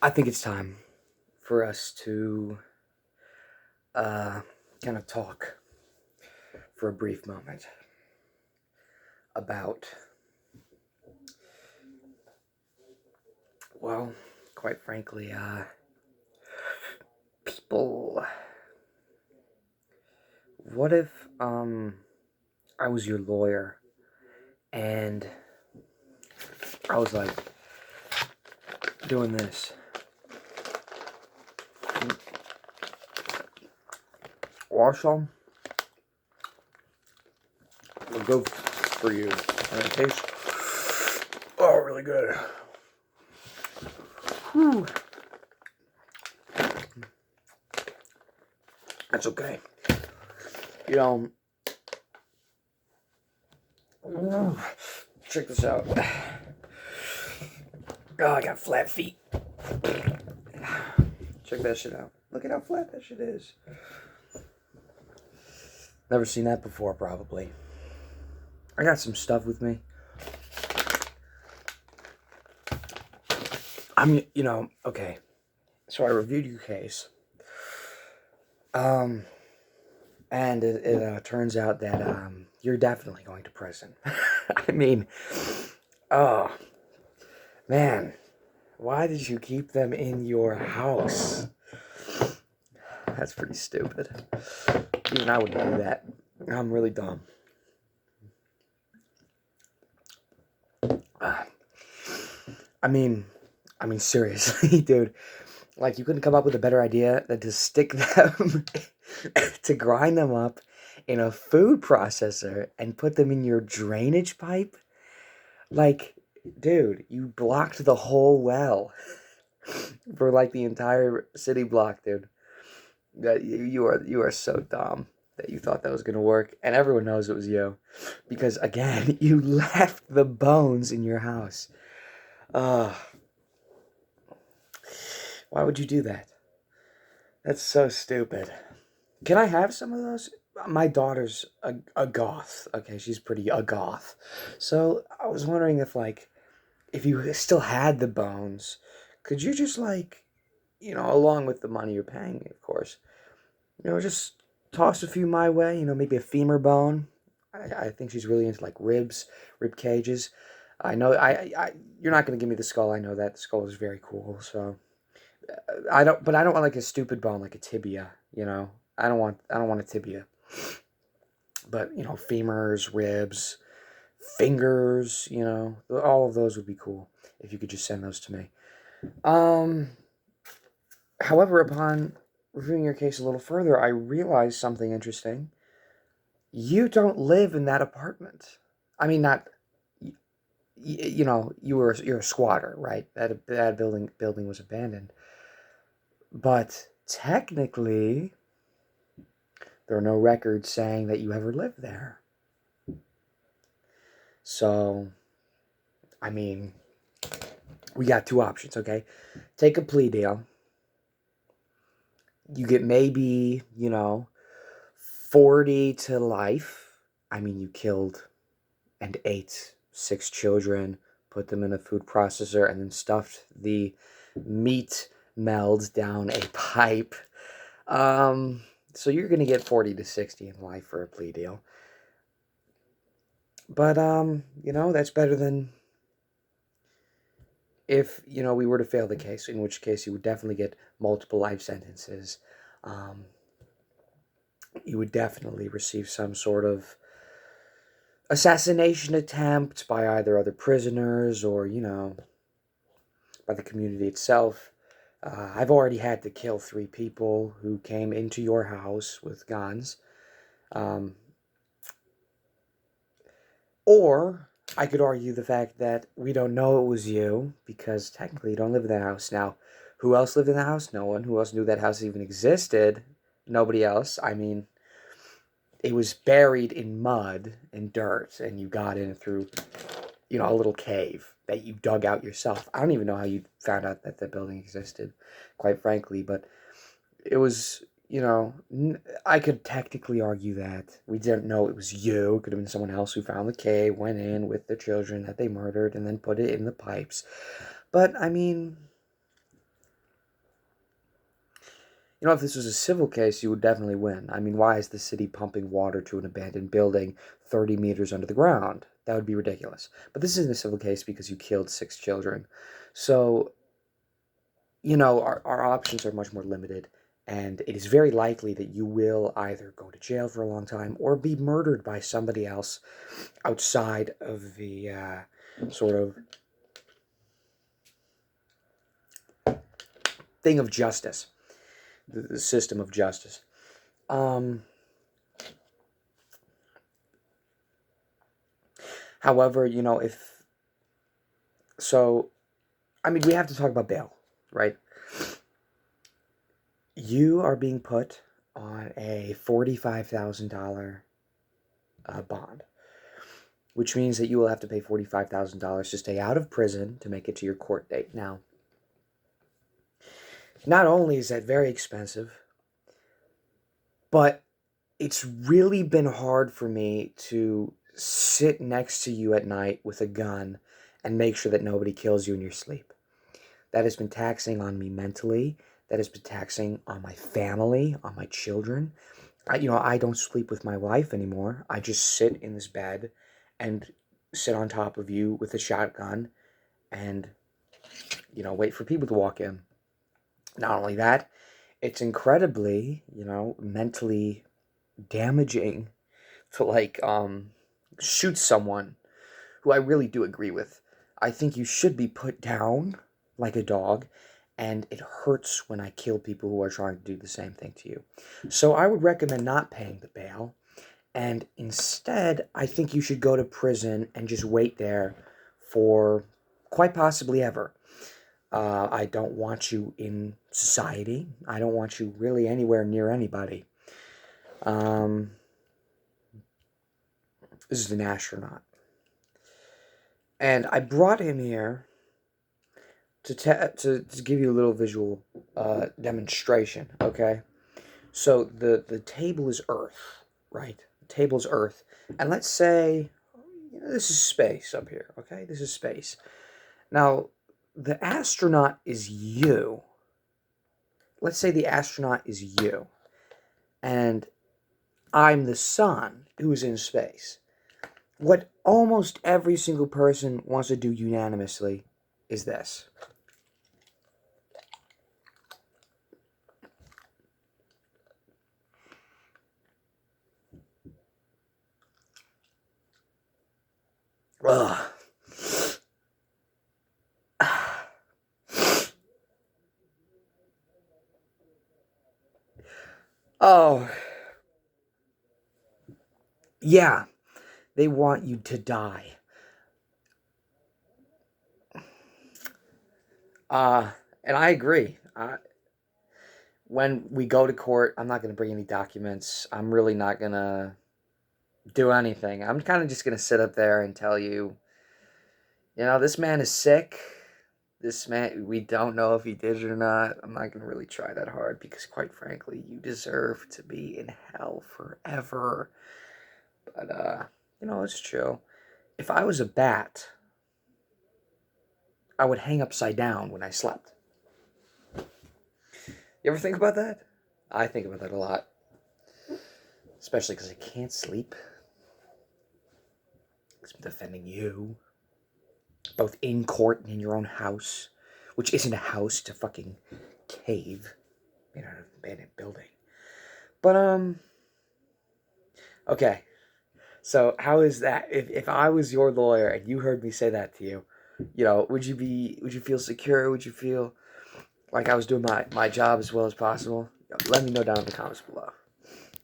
I think it's time for us to uh, kind of talk for a brief moment about, well, quite frankly, people. What if I was your lawyer and I was like doing this? Warsaw will go for you. And it tastes really good. Whew. That's okay. You know, check this out. Oh, I got flat feet. Check that shit out. Look at how flat that shit is. Never seen that before, probably. I got some stuff with me. Okay. So I reviewed your case. And it turns out that you're definitely going to prison. I mean, oh man, why did you keep them in your house? That's pretty stupid. Even I wouldn't do that. I'm really dumb. I mean, seriously, dude. Like, you couldn't come up with a better idea than to stick them, to grind them up in a food processor and put them in your drainage pipe? Like, dude, you blocked the whole well for like the entire city block, dude. You are so dumb that you thought that was gonna work, and everyone knows it was you, because again, you left the bones in your house. Uh, why would you do that? That's so stupid. Can I have some of those? My daughter's a goth. Okay, she's pretty a goth. So I was wondering if you still had the bones, could you just along with the money you're paying me, of course, just toss a few my way. Maybe a femur bone. I think she's really into like ribs, rib cages. I know. You're not gonna give me the skull. I know that the skull is very cool. So I don't. But I don't want like a stupid bone like a tibia. I don't want a tibia. But femurs, ribs, fingers. All of those would be cool if you could just send those to me. Um. However, upon reviewing your case a little further, I realized something interesting. You don't live in that apartment. I mean, not you're a squatter, right? That building was abandoned, but technically, there are no records saying that you ever lived there. So, I mean, we got two options. Okay, take a plea deal. You get maybe 40 to life. I mean, you killed and ate 6 children, put them in a food processor, and then stuffed the meat meld down a pipe. So you're gonna get 40 to 60 in life for a plea deal. But that's better than if we were to fail the case, in which case you would definitely get multiple life sentences. Um, you would definitely receive some sort of assassination attempt by either other prisoners or by the community itself. I've already had to kill 3 people who came into your house with guns. Um, or I could argue the fact that we don't know it was you because technically you don't live in that house. Now, who else lived in the house? No one. Who else knew that house even existed? Nobody else. I mean, it was buried in mud and dirt, and you got in through, a little cave that you dug out yourself. I don't even know how you found out that the building existed, quite frankly, but it was, I could technically argue that we didn't know it was you. It could have been someone else who found the cave, went in with the children that they murdered, and then put it in the pipes. But, I mean, You know, if this was a civil case, you would definitely win. I mean, why is the city pumping water to an abandoned building 30 meters under the ground? That would be ridiculous. But this isn't a civil case because you killed 6 children. So, our options are much more limited. And it is very likely that you will either go to jail for a long time or be murdered by somebody else outside of the sort of thing of justice, the system of justice. Um, However, if so, I mean, we have to talk about bail, right? You are being put on a $45,000 bond, which means that you will have to pay $45,000 to stay out of prison to make it to your court date. Now, not only is that very expensive, but it's really been hard for me to sit next to you at night with a gun and make sure that nobody kills you in your sleep. That has been taxing on me mentally. That has been taxing on my family, on my children. I don't sleep with my wife anymore. I just sit in this bed and sit on top of you with a shotgun and, wait for people to walk in. Not only that, it's incredibly, mentally damaging to shoot someone who I really do agree with. I think you should be put down like a dog, and it hurts when I kill people who are trying to do the same thing to you. So I would recommend not paying the bail, and instead, I think you should go to prison and just wait there for quite possibly ever. I don't want you in society. I don't want you really anywhere near anybody. Um, this is an astronaut. And I brought him here to give you a little visual demonstration, okay? So the table is Earth, right? The table is Earth. And let's say, this is space up here, okay? This is space. Now, the astronaut is you. Let's say the astronaut is you. And I'm the sun who's in space. What almost every single person wants to do unanimously is this. Ugh. Oh, yeah. They want you to die. And I agree. When we go to court, I'm not going to bring any documents. I'm really not going to do anything. I'm kind of just going to sit up there and tell you, this man is sick. This man, we don't know if he did it or not. I'm not going to really try that hard because, quite frankly, you deserve to be in hell forever. But, it's chill. If I was a bat, I would hang upside down when I slept. You ever think about that? I think about that a lot. Especially because I can't sleep. Because I'm defending you. Both in court and in your own house. Which isn't a house, it's a fucking cave. Made out of an abandoned building. But, okay. So, how is that? If I was your lawyer and you heard me say that to you, would you feel secure? Would you feel like I was doing my job as well as possible? Let me know down in the comments below.